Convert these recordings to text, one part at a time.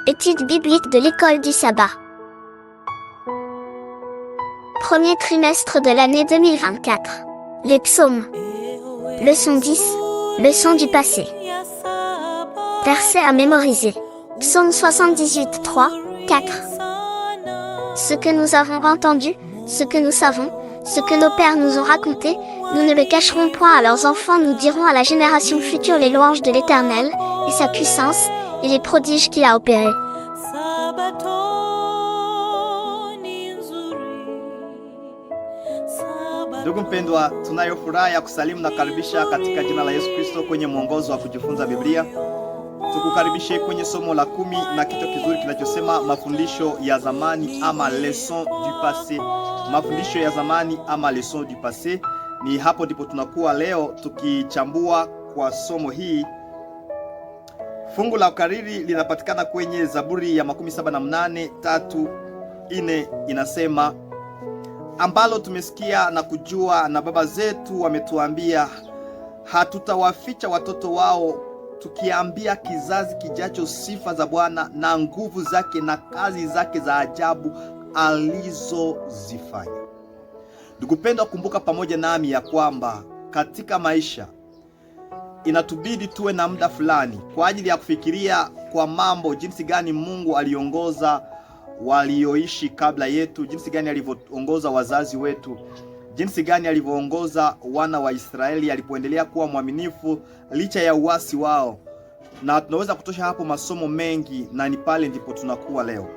Étude biblique de l'école du sabbat. Premier trimestre de l'année 2024. Les psaumes. Leçon 10. Leçon du passé. Versets à mémoriser. Psaume 78, 3, 4. Ce que nous avons entendu, ce que nous savons, ce que nos pères nous ont raconté, nous ne le cacherons point à leurs enfants, nous dirons à la génération future les louanges de l'Éternel, et sa puissance, et les prodiges qu'il a opérés. Ndugu mpendwa, tunayo furaha ya kusalimu na karibisha katika jina la Yesu Kristo kwenye mwongozo wa kujifunza Biblia. Tukukaribishe kwenye somo la 10 na kichwa kizuri kinachosema mafundisho ya zamani ama leçon du passé. Mafundisho ya zamani ama leçon du passé. Ni hapo ndipo tunakuwa leo tukichambua kwa somo hii. Fungu la ukariri linapatikana kwenye Zaburi ya 78:3-4, inasema ambalo tumesikia na kujua na baba zetu wametuambia, hatutawaficha watoto wao, tukiambia kizazi kijacho sifa za Bwana na nguvu zake na kazi zake za ajabu alizozifanya. Ndugu pendwa, kumbuka pamoja nami ya kwamba katika maisha inatubidi tuwe na muda fulani kwa ajili ya kufikiria kwa mambo, jinsi gani Mungu aliongoza walioishi kabla yetu, jinsi gani alivyoongoza wazazi wetu, jinsi gani alivyoongoza wana wa Israeli alipoendelea kuwa mwaminifu licha ya uasi wao. Na tunaweza kutosha hapo masomo mengi, na ni pale ndipo tunakuwa leo.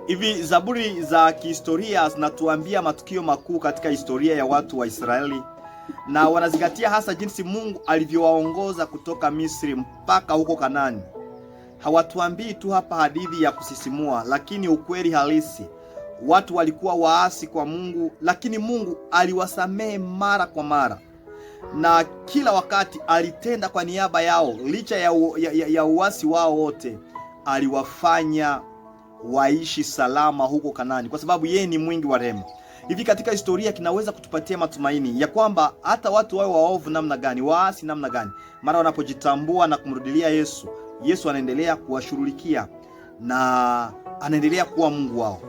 Hivi zaburi za kihistoria zinatuambia matukio makuu katika historia ya watu wa Israeli, na wanazingatia hasa jinsi Mungu alivyowaongoza kutoka Misri mpaka huko Kanaani. Hawatuambii tu hapa hadithi ya kusisimua, lakini ukweli halisi. Watu walikuwa waasi kwa Mungu, lakini Mungu aliwasamehe mara kwa mara, na kila wakati alitenda kwa niaba yao. Licha ya uasi wao wote, aliwafanya waishi salama huko Kanaani, kwa sababu yeye ni mwingi wa rehema. Hivi katika historia kinaweza kutupatia matumaini ya kwamba hata watu wawe waovu namna gani, waasi namna gani, mara wanapojitambua na kumrudilia Yesu, Yesu anaendelea kuwashughulikia na anaendelea kuwa Mungu wao.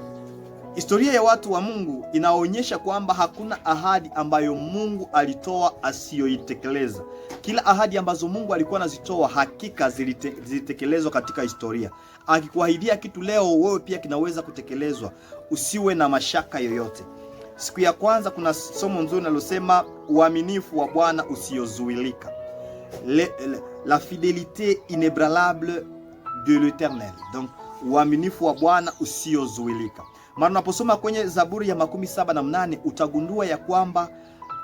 Historia ya watu wa Mungu inaonyesha kwamba hakuna ahadi ambayo Mungu alitoa asiyoitekeleza. Kila ahadi ambazo Mungu alikuwa anazitoa hakika zilitekelezwa katika historia. Akikuahidia kitu leo, wewe pia kinaweza kutekelezwa. Usiwe na mashaka yoyote. Siku ya kwanza kuna somo nzuri linalosema uaminifu wa Bwana usiozuilika. La fidélité inébranlable de l'Éternel. Donc uaminifu wa Bwana usiozuilika. Maana unaposoma kwenye Zaburi ya 78 utagundua ya kwamba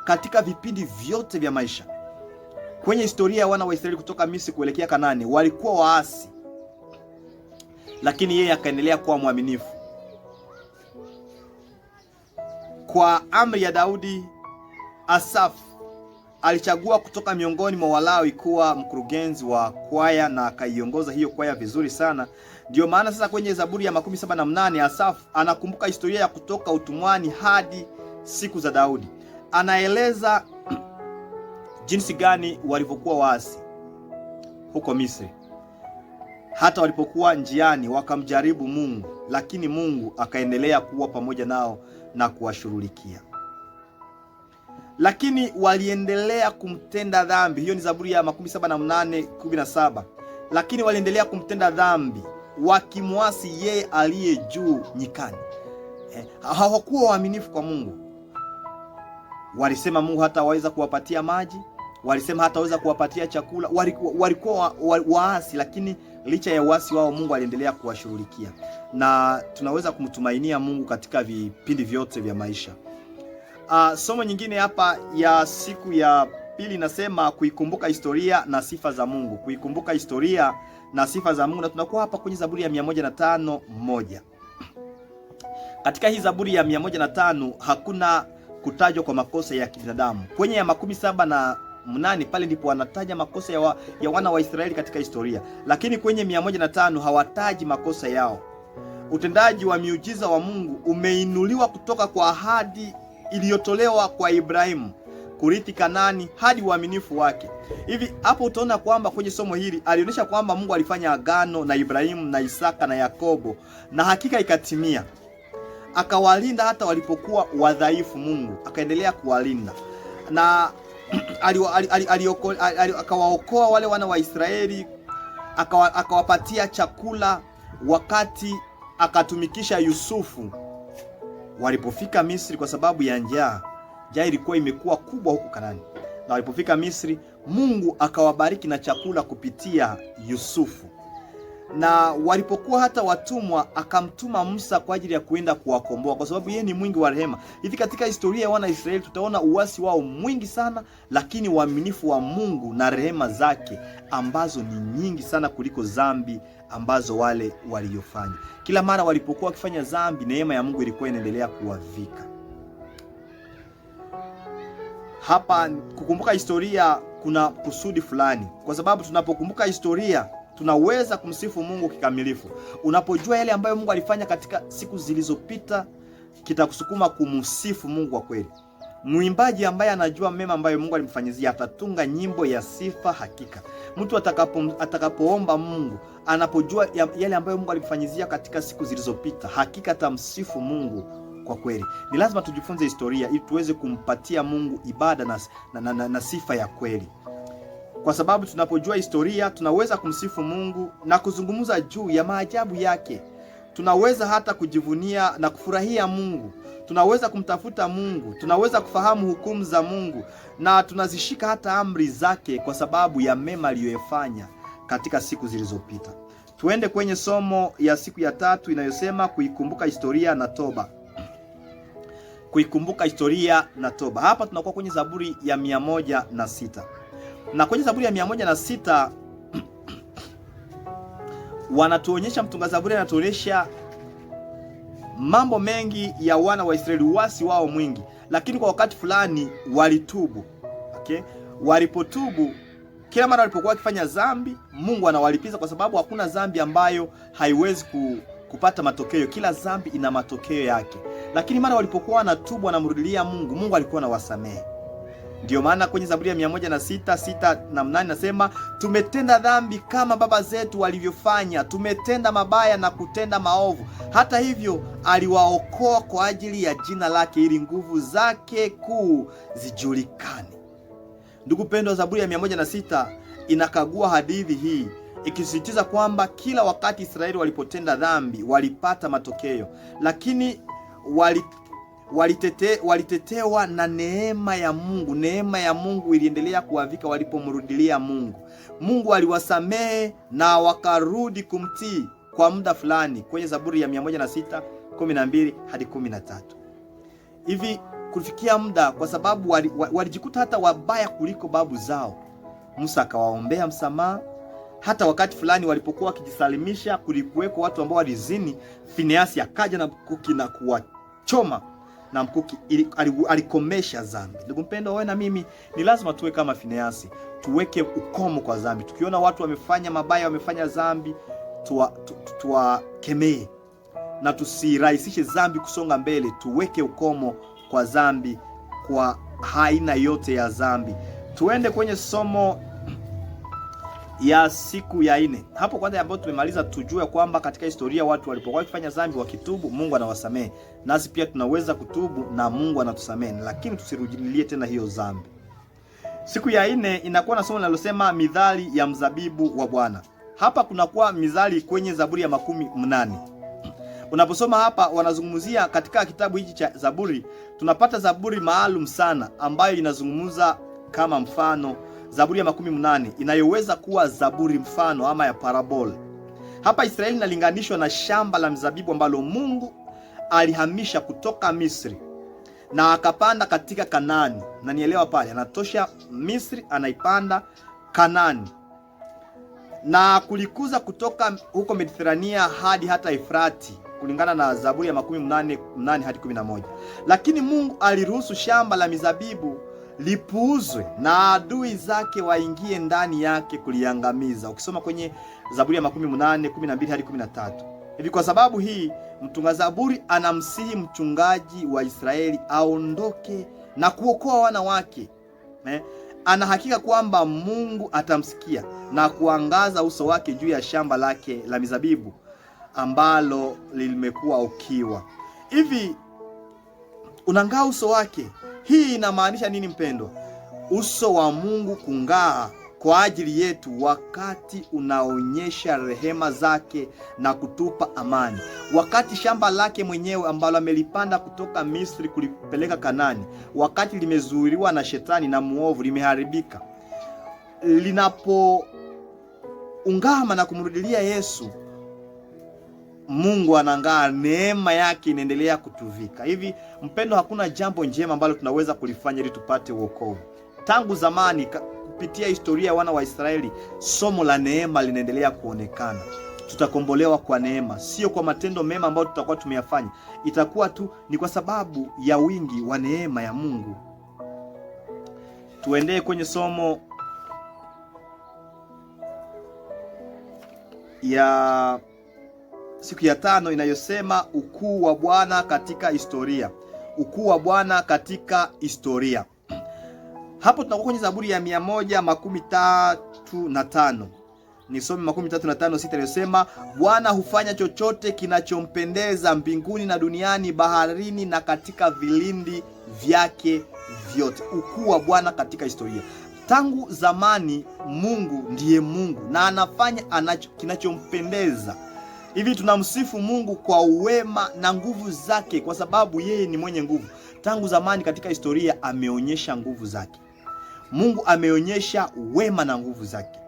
katika vipindi vyote vya maisha, kwenye historia ya wana wa Israeli kutoka Misri kuelekea Kanaani, walikuwa waasi, lakini yeye akaendelea kuwa mwaminifu. Kwa amri ya Daudi, Asaf alichagua kutoka miongoni mwa Walawi kuwa mkurugenzi wa kwaya, na akaiongoza hiyo kwaya vizuri sana. Ndio maana sasa kwenye Zaburi ya 78 Asaf anakumbuka historia ya kutoka utumwani hadi siku za Daudi. Anaeleza jinsi gani walivyokuwa waasi huko Misri. Hata walipokuwa njiani wakamjaribu Mungu, lakini Mungu akaendelea kuwa pamoja nao na kuwashughulikia. Lakini waliendelea kumtenda dhambi. Hiyo ni Zaburi ya 78:17. Lakini waliendelea kumtenda dhambi, wakimwasi yeye aliye juu nyikani. Hawakuwa waaminifu kwa Mungu. Walisema Mungu hataweza kuwapatia maji, walisema hataweza kuwapatia chakula. Walikuwa waasi, lakini licha ya uasi wao Mungu aliendelea kuwashughulikia. Na tunaweza kumtumainia Mungu katika vipindi vyote vya maisha. Somo nyingine hapa ya siku ya pili inasema kuikumbuka historia na sifa za Mungu. Kuikumbuka historia na sifa za Mungu, na tunakuwa hapa kwenye Zaburi ya 105:1. Katika hii Zaburi ya 105 hakuna kutajwa kwa makosa ya kibinadamu. Kwenye ya 77:8 pale ndipo wanataja makosa ya wana wa Israeli katika historia, lakini kwenye 105 hawataji makosa yao. Utendaji wa miujiza wa Mungu umeinuliwa kutoka kwa ahadi iliyotolewa kwa Ibrahimu kurithi Kanani hadi uaminifu wake. Hivi hapo utaona kwamba kwenye somo hili alionyesha kwamba Mungu alifanya agano na Ibrahimu na Isaka na Yakobo, na hakika ikatimia. Akawalinda hata walipokuwa wadhaifu. Mungu akaendelea kuwalinda na akawaokoa wale wana wa Israeli, akawapatia chakula wakati akatumikisha Yusufu walipofika Misri kwa sababu ya njaa. Njaa ilikuwa imekuwa kubwa huko Kanani, na walipofika Misri Mungu akawabariki na chakula kupitia Yusufu. Na walipokuwa hata watumwa akamtuma Musa kwa ajili ya kuenda kuwakomboa, kwa sababu yeye ni mwingi wa rehema. Hivi katika historia ya wana Israeli tutaona uasi wao mwingi sana, lakini uaminifu wa Mungu na rehema zake ambazo ni nyingi sana kuliko dhambi ambazo wale waliofanya. Kila mara walipokuwa wakifanya dhambi, neema ya Mungu ilikuwa inaendelea kuwavika. Hapa kukumbuka historia kuna kusudi fulani, kwa sababu tunapokumbuka historia tunaweza kumsifu Mungu kikamilifu. Unapojua yale ambayo Mungu alifanya katika siku zilizopita, kitakusukuma kumsifu Mungu kwa kweli. Mwimbaji ambaye anajua mema ambayo Mungu alimfanyizia atatunga nyimbo ya sifa hakika. Mtu atakapoomba Mungu, anapojua yale ambayo Mungu alimfanyizia katika siku zilizopita, hakika atamsifu Mungu kwa kweli. Ni lazima tujifunze historia ili tuweze kumpatia Mungu ibada na sifa ya kweli. Kwa sababu tunapojua historia tunaweza kumsifu Mungu na kuzungumza juu ya maajabu yake. Tunaweza hata kujivunia na kufurahia Mungu. Tunaweza kumtafuta Mungu, tunaweza kufahamu hukumu za Mungu, na tunazishika hata amri zake kwa sababu ya mema aliyofanya katika siku zilizopita. Tuende kwenye somo ya siku ya 3 inayosema kuikumbuka historia na toba. Kuikumbuka historia na toba. Hapa tunakuwa kwenye Zaburi ya 106. Na kwenye Zaburi ya 106 wanatuonyesha, mtunga Zaburi anatuonyesha mambo mengi ya wana wa Israeli, uasi wao mwingi, lakini kwa wakati fulani walitubu. Okay? Walipotubu, kila mara walipokuwa wakifanya dhambi, Mungu anawalipiza, kwa sababu hakuna dhambi ambayo haiwezi kupata matokeo. Kila dhambi ina matokeo yake. Lakini mara walipokuwa wanatubu, wanamrudilia Mungu, Mungu alikuwa anawasamehe. Ndio maana kwenye Zaburi ya 106:6 na 8 nasema, tumetenda dhambi kama baba zetu walivyofanya, tumetenda mabaya na kutenda maovu. Hata hivyo aliwaokoa kwa ajili ya jina lake, ili nguvu zake kuu zijulikane. Ndugu pendwa, Zaburi ya 106 inakagua hadithi hii, ikisisitiza kwamba kila wakati Israeli walipotenda dhambi walipata matokeo, lakini walitetewa na neema ya Mungu. Neema ya Mungu iliendelea kuwavika walipomrudilia Mungu. Mungu aliwasamehe na wakarudi kumtii kwa muda fulani, kwenye Zaburi ya 106:12 hadi 13. Hivi kufikia muda, kwa sababu walijikuta hata wabaya kuliko babu zao, Musa akawaombea msamaha. Hata wakati fulani walipokuwa wakijisalimisha, kulikuweko watu ambao walizini. Fineasi akaja na mkuki na kuwachoma na mkuki, alikomesha dhambi. Ndugu mpendwa, wewe na mimi ni lazima tuwe kama Fineasi, tuweke ukomo kwa dhambi. Tukiona watu wamefanya mabaya, wamefanya dhambi, tuwakemee na tusirahisishe dhambi kusonga mbele. Tuweke ukomo kwa dhambi, kwa aina yote ya dhambi. Tuende kwenye somo ya siku ya 4. Hapo kwanza ambapo tumemaliza, tujue kwamba katika historia watu walipokuwa wakifanya dhambi wakitubu, Mungu anawasamehe. Nasi pia tunaweza kutubu na Mungu anatusamehe, lakini tusirudilie tena hiyo dhambi. Siku ya 4 inakuwa na somo linalosema mithali ya mzabibu wa Bwana. Hapa kunakuwa mithali kwenye Zaburi ya 80. Unaposoma hapa, wanazungumzia katika kitabu hiki cha Zaburi, tunapata zaburi maalum sana ambayo inazungumza kama mfano. Zaburi ya 80 inayoweza kuwa zaburi mfano ama ya parabol. Hapa Israeli inalinganishwa na shamba la mzabibu ambalo Mungu alihamisha kutoka Misri na akapanda katika Kanani. Na nielewa pale, anatosha Misri, anaipanda Kanani na kulikuza kutoka huko Mediterania hadi hata Efrati, kulingana na Zaburi ya 80:8 hadi 11. Lakini Mungu aliruhusu shamba la mizabibu lipuuzwe na adui zake waingie ndani yake kuliangamiza. Ukisoma kwenye Zaburi ya 80:12 hadi 13. Hivi kwa sababu hii, mtunga Zaburi anamsihi mchungaji wa Israeli aondoke na kuokoa wana wake ana hakika kwamba Mungu atamsikia na kuangaza uso wake juu ya shamba lake la mizabibu ambalo limekuwa ukiwa. Hivi unang'aa uso wake. Hii inamaanisha nini mpendwa? Uso wa Mungu kung'aa kwa ajili yetu wakati unaonyesha rehema zake na kutupa amani. Wakati shamba lake mwenyewe ambalo amelipanda kutoka Misri kulipeleka Kanani, wakati limezuiliwa na shetani na muovu, limeharibika, linapoungama na kumrudilia Yesu, Mungu anang'aa, neema yake inaendelea kutuvika. Hivi mpendwa, hakuna jambo njema ambalo tunaweza kulifanya ili tupate wokovu. Tangu zamani kupitia historia ya wana wa Israeli, somo la neema linaendelea kuonekana. Tutakombolewa kwa neema, sio kwa matendo mema ambayo tutakuwa tumeyafanya. Itakuwa tu ni kwa sababu ya wingi wa neema ya Mungu. Tuendee kwenye somo ya siku ya 5 inayosema ukuu wa Bwana katika historia. Ukuu wa Bwana katika historia. Hapo tunakuwa kwenye Zaburi ya 135. Nisome 135:6 inayosema, Bwana hufanya chochote kinachompendeza mbinguni na duniani, baharini na katika vilindi vyake vyote. Ukuu wa Bwana katika historia. Tangu zamani Mungu ndiye Mungu na anafanya kinachompendeza. Hivi tunamsifu Mungu kwa uwema na nguvu zake kwa sababu yeye ni mwenye nguvu. Tangu zamani katika historia ameonyesha nguvu zake. Mungu ameonyesha wema na nguvu zake.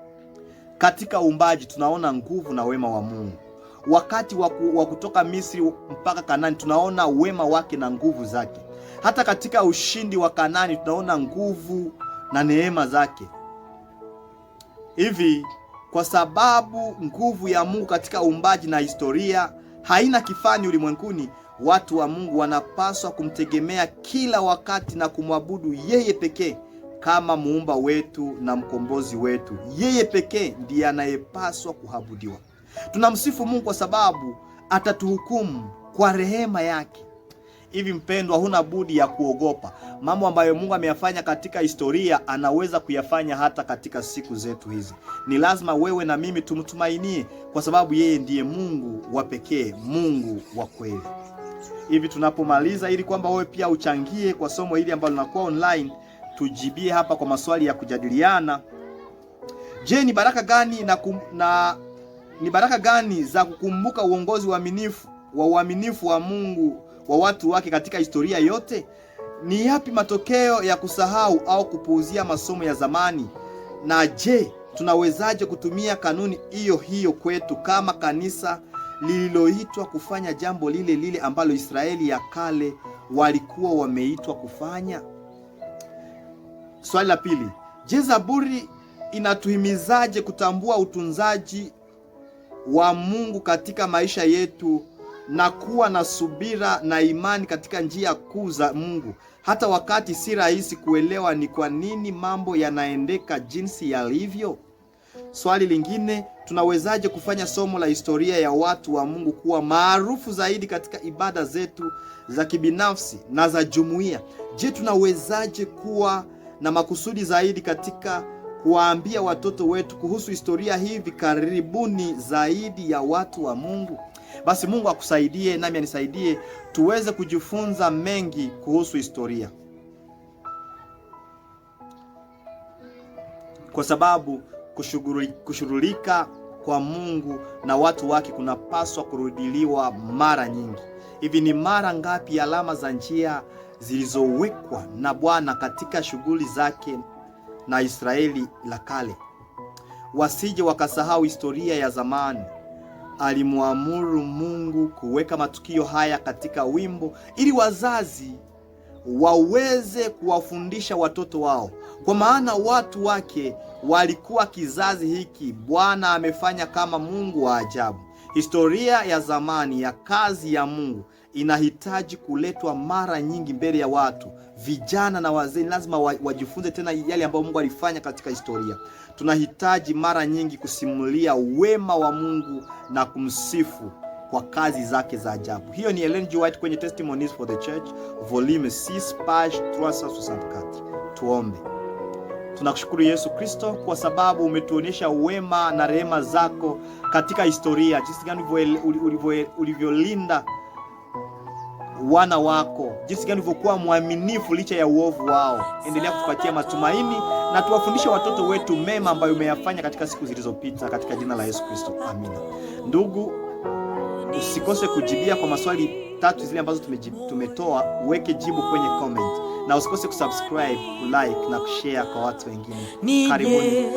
Katika uumbaji tunaona nguvu na wema wa Mungu. Wakati wa kutoka Misri mpaka Kanani tunaona wema wake na nguvu zake. Hata katika ushindi wa Kanani tunaona nguvu na neema zake. Hivi kwa sababu nguvu ya Mungu katika uumbaji na historia haina kifani ulimwenguni, watu wa Mungu wanapaswa kumtegemea kila wakati na kumwabudu yeye pekee kama muumba wetu na mkombozi wetu. Yeye pekee ndiye anayepaswa kuabudiwa. Tunamsifu Mungu kwa sababu atatuhukumu kwa rehema yake. Hivi mpendwa, huna budi ya kuogopa. Mambo ambayo Mungu ameyafanya katika historia anaweza kuyafanya hata katika siku zetu hizi. Ni lazima wewe na mimi tumtumainie kwa sababu yeye ndiye Mungu wa pekee, Mungu wa kweli. Hivi tunapomaliza, ili kwamba wewe pia uchangie kwa somo hili ambalo linakuwa online, tujibie hapa kwa maswali ya kujadiliana. Je, ni baraka gani za kukumbuka uongozi uaminifu wa Mungu wa watu wake katika historia yote? Ni yapi matokeo ya kusahau au kupuuzia masomo ya zamani? Na je, tunawezaje kutumia kanuni hiyo kwetu kama kanisa lililoitwa kufanya jambo lile ambalo Israeli ya kale walikuwa wameitwa kufanya? Swali la pili, je, Zaburi inatuhimizaje kutambua utunzaji wa Mungu katika maisha yetu na kuwa na subira na imani katika njia kuu za Mungu, hata wakati si rahisi kuelewa ni kwa nini mambo yanaendeka jinsi yalivyo? Swali lingine, tunawezaje kufanya somo la historia ya watu wa Mungu kuwa maarufu zaidi katika ibada zetu za kibinafsi na za jumuiya? Je, tunawezaje kuwa na makusudi zaidi katika kuwaambia watoto wetu kuhusu historia hivi karibuni zaidi ya watu wa Mungu? Basi Mungu akusaidie nami anisaidie tuweze kujifunza mengi kuhusu historia, kwa sababu kushughulika kwa Mungu na watu wake kunapaswa kurudiliwa mara nyingi. Hivi ni mara ngapi alama za njia zilizowekwa na Bwana katika shughuli zake na Israeli la kale? Wasije wakasahau historia ya zamani. Alimuamuru Mungu kuweka matukio haya katika wimbo ili wazazi waweze kuwafundisha watoto wao, kwa maana watu wake walikuwa kizazi hiki. Bwana amefanya kama Mungu wa ajabu. Historia ya zamani ya kazi ya Mungu inahitaji kuletwa mara nyingi mbele ya watu. Vijana na wazee lazima wajifunze tena yale ambayo Mungu alifanya katika historia. Tunahitaji mara nyingi kusimulia wema wa Mungu na kumsifu kwa kazi zake za ajabu. Hiyo ni Ellen G. White kwenye Testimonies for the Church, volume 6, page 364. Tuombe. Tunakushukuru Yesu Kristo kwa sababu umetuonyesha wema na rehema zako katika historia, jinsi gani ulivyolinda wana wako, jinsi gani ulivyokuwa mwaminifu licha ya uovu wao. Endelea kutupatia matumaini na tuwafundishe watoto wetu mema ambayo umeyafanya katika siku zilizopita, katika jina la Yesu Kristo, amina. Ndugu, usikose kujibia kwa maswali 3 zile ambazo tumetoa. Uweke jibu kwenye comment na usikose kusubscribe, kulike na kushare kwa watu wengine. Karibuni.